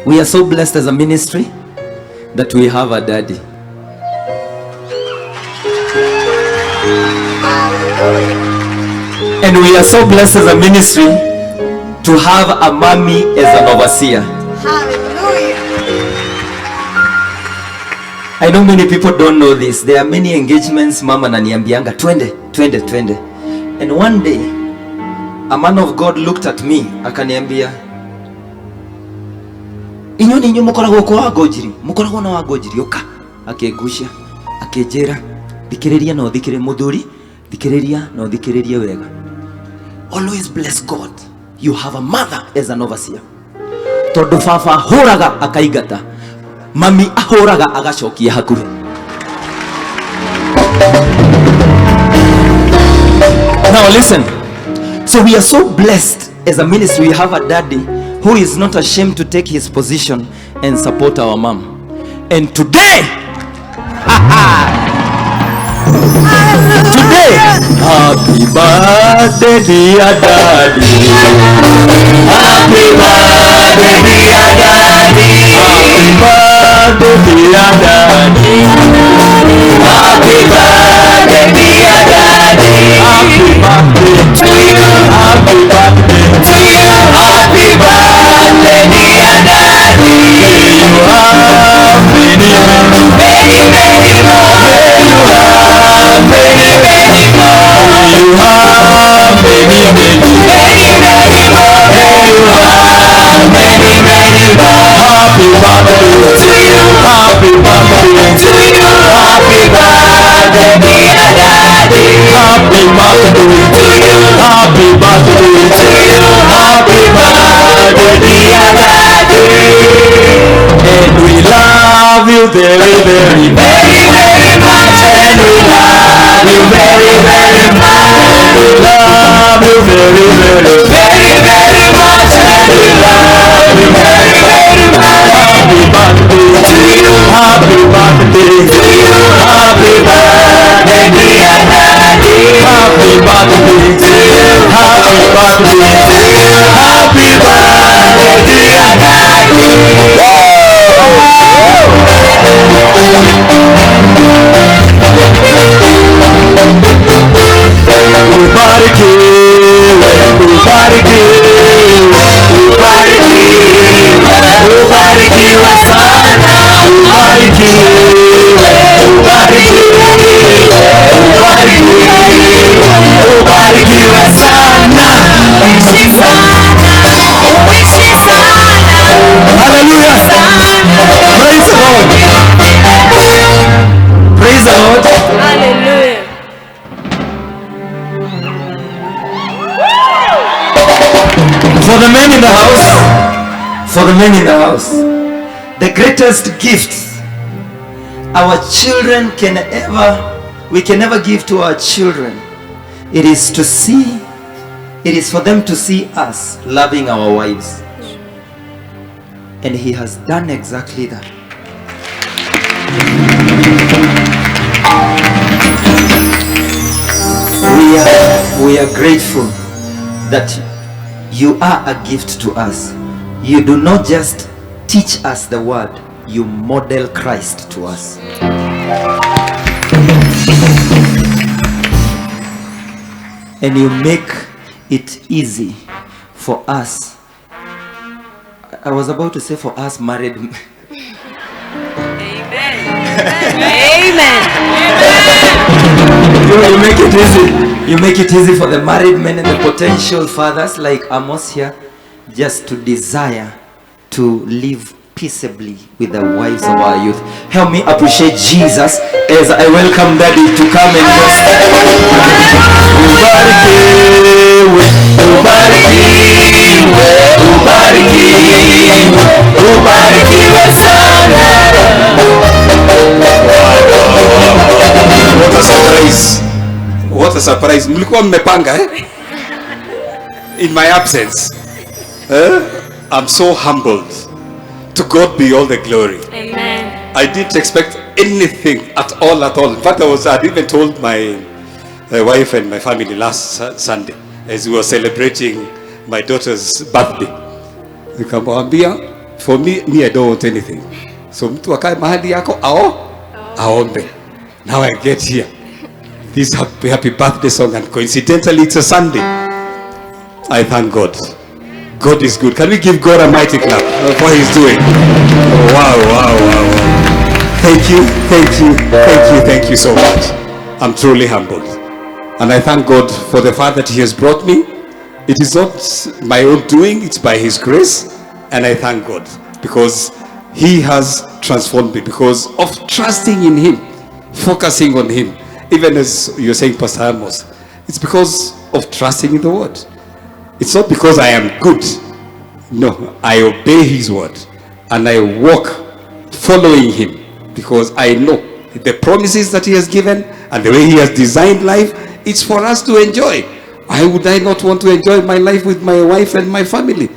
We are so blessed as a ministry that we have a daddy. And we are so blessed as a ministry to have a mommy as an overseer. Hallelujah. I know many people don't know this. There are many engagements mama ananiambianga twende. And one day a man of God looked at me akaniambia, inyoni inyo mukoragwo kwa wagojiri, mukoragwo na wagojiri oka. Akegusha, akejera, thikiriria no thikire muthuri, thikiriria no thikiririe wega. Always bless God. You have a mother as an overseer. Tondu baba horaga akaigata, mami ahoraga agacokia hakuhi. Now listen. So we are so blessed as a ministry. We have a daddy who is not ashamed to take his position and support our mom. And today, today, happy birthday dear daddy. Happy birthday dear daddy. Happy birthday dear daddy. Happy birthday dear daddy. Happy birthday to you. Happy birthday to you. Happy birthday dear daddy. May you have many more. May you have many more. May you have many more. May you have many more. Happy birthday to you. Happy birthday to you. Happy birthday dear daddy. Happy birthday to you. Happy birthday to you. Happy birthday dear daddy. And we love you very, very, very, very much. And we love you very, very much. And we love you very, very, very, very much. And we love you very, very much. Happy birthday to you. Happy birthday to you. Happy birthday dear daddy. Happy birthday to you. Happy birthday to you. Happy birthday dear daddy. Praise the Lord. Hallelujah. For the men in the house, for the men in the house, the greatest gift our children we can ever give to our children, it is for them to see us loving our wives. And he has done exactly that. We are grateful that you are a gift to us. You do not just teach us the word, you model Christ to us. And you make it easy for us. I was about to say for us married. Amen. Amen. You make it easy. You make it easy for the married men and the potential fathers like Amos here, just to desire to live peaceably with the wives of our youth. Help me appreciate Jesus as I welcome Daddy to come and just What a surprise. What a surprise. Mlikuwa mmepanga in my absence. I'm so humbled. To God be all the glory. Amen. I didn't expect anything at all. In fact, I'd even told my wife and my family last Sunday as we were celebrating my daughter's birthday. Nikamwambia For me, I don't want anything. So mtu akae mahali yako aombe. Now I get here. This happy birthday song, and coincidentally it's a Sunday. I thank God. God is good. Can we give God a mighty clap for what He's doing? Wow. Thank you so much. I'm truly humbled. And I thank God for the far that He has brought me. It is not my own doing, it's by His grace. And I thank God because He has transformed me because of trusting in Him, focusing on Him. Even as you're saying, Pastor Amos, it's because of trusting in the Word. It's not because I am good. No, I obey His Word and I walk following Him because I know the promises that He has given and the way He has designed life, it's for us to enjoy. Why would I not want to enjoy my life with my wife and my family?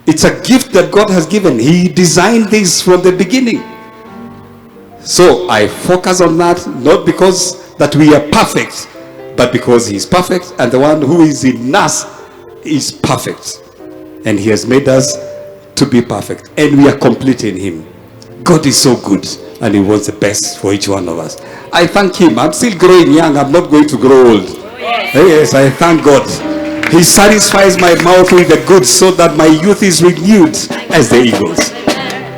It's a gift that God has given. He designed this from the beginning. So I focus on that, not because that we are perfect, but because He is perfect and the one who is in us is perfect. And He has made us to be perfect. And we are complete in Him. God is so good and He wants the best for each one of us. I thank Him. I'm still growing young. I'm not going to grow old. Yes, I thank God. He satisfies my mouth with the good so that my youth is renewed as the eagles.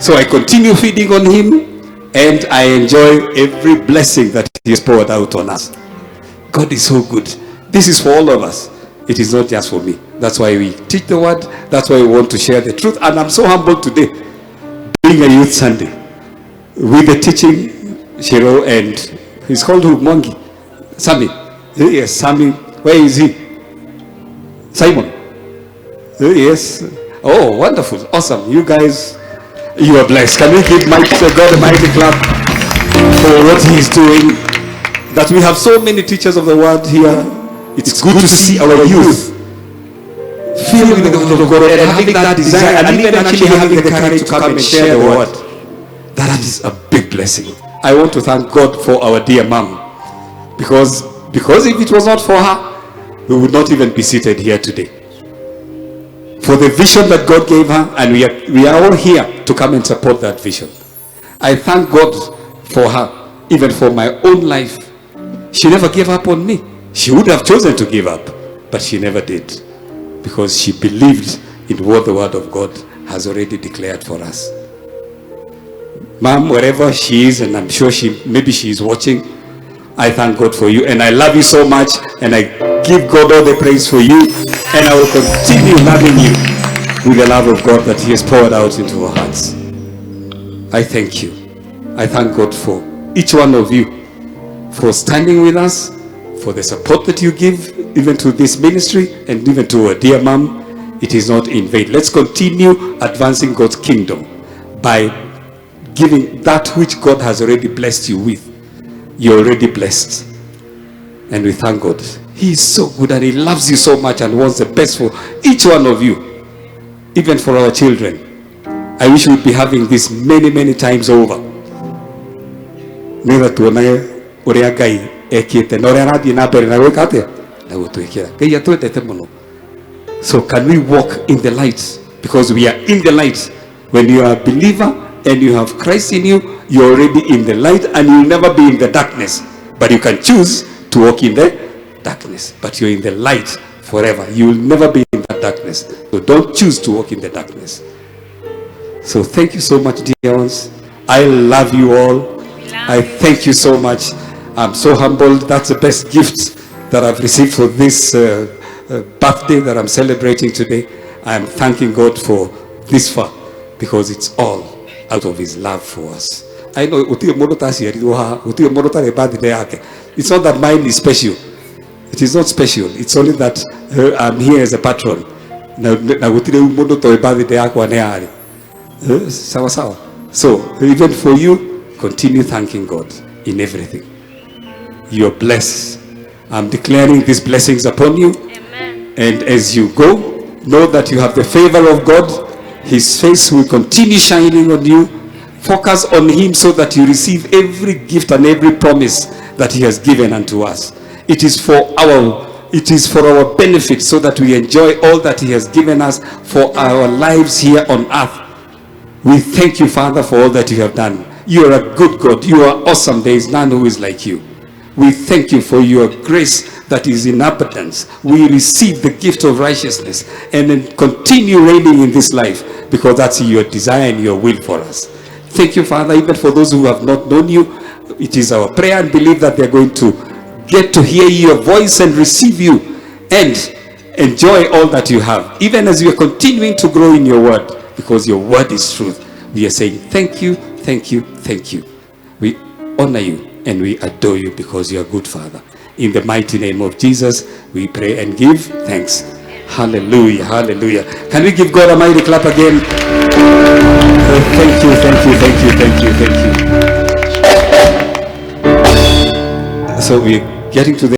So I continue feeding on Him and I enjoy every blessing that He has poured out on us. God is so good. This is for all of us. It is not just for me. That's why we teach the Word. That's why we want to share the truth. And I'm so humbled today, being a Youth Sunday, with the teaching, Shiro, and he's called who? Mwangi? Sammy. Yes, Sammy. Where is he? Simon. Yes. Oh, wonderful. Awesome. You guys, you are blessed. Can we give God a mighty clap for what He is doing? That we have so many teachers of the Word here. It's good to see our youth filled with the Word of God and having that desire and even actually having the courage to come and share the Word. That is a big blessing. I want to thank God for our dear mom, because if it was not for her, we would not even be seated here today. For the vision that God gave her, and we are all here to come and support that vision. I thank God for her, even for my own life. She never gave up on me. She would have chosen to give up, but she never did, because she believed in what the Word of God has already declared for us. Mom, wherever she is, and I'm sure maybe she is watching, I thank God for you, and I love you so much, and I give God all the praise for you, and I will continue loving you with the love of God that He has poured out into our hearts. I thank you. I thank God for each one of you, for standing with us, for the support that you give, even to this ministry, and even to our dear mom. It is not in vain. Let's continue advancing God's kingdom by giving that which God has already blessed you with. You're already blessed. And we thank God. He is so good and He loves you so much and wants the best for each one of you, even for our children. I wish we'd be having this many, many times over. So can we walk in the light? Because we are in the light. When you are a believer and you have Christ in you, you're already in the light and you'll never be in the darkness. But you can choose to walk in the darkness. But you're in the light forever. You will never be in that darkness. So don't choose to walk in the darkness. So thank you so much, dear ones. I love you all. I thank you so much. I'm so humbled. That's the best gift that I've received for this birthday that I'm celebrating today. I'm thanking God for this far, because it's all out of His love for us. I know it's not that mine is special. It is not special. It's only that I'm here as a patron. So even for you, continue thanking God in everything. You're blessed. I'm declaring these blessings upon you. Amen. And as you go, know that you have the favor of God. His face will continue shining on you. Focus on Him so that you receive every gift and every promise that He has given unto us. It is for our benefit, so that we enjoy all that He has given us for our lives here on earth. We thank you, Father, for all that you have done. You are a good God. You are awesome. There is none who is like you. We thank you for your grace that is in abundance. We receive the gift of righteousness and then continue reigning in this life, because that's your desire and your will for us. Thank you, Father, even for those who have not known you. It is our prayer and belief that they're going to get to hear your voice and receive you and enjoy all that you have, even as we are continuing to grow in your word, because your word is truth. We are saying thank you, thank you, thank you. We honor you and we adore you because you are good, Father. In the mighty name of Jesus, we pray and give thanks. Hallelujah, hallelujah. Can we give God a mighty clap again? Thank you, thank you, thank you, thank you, thank you. So we're getting to the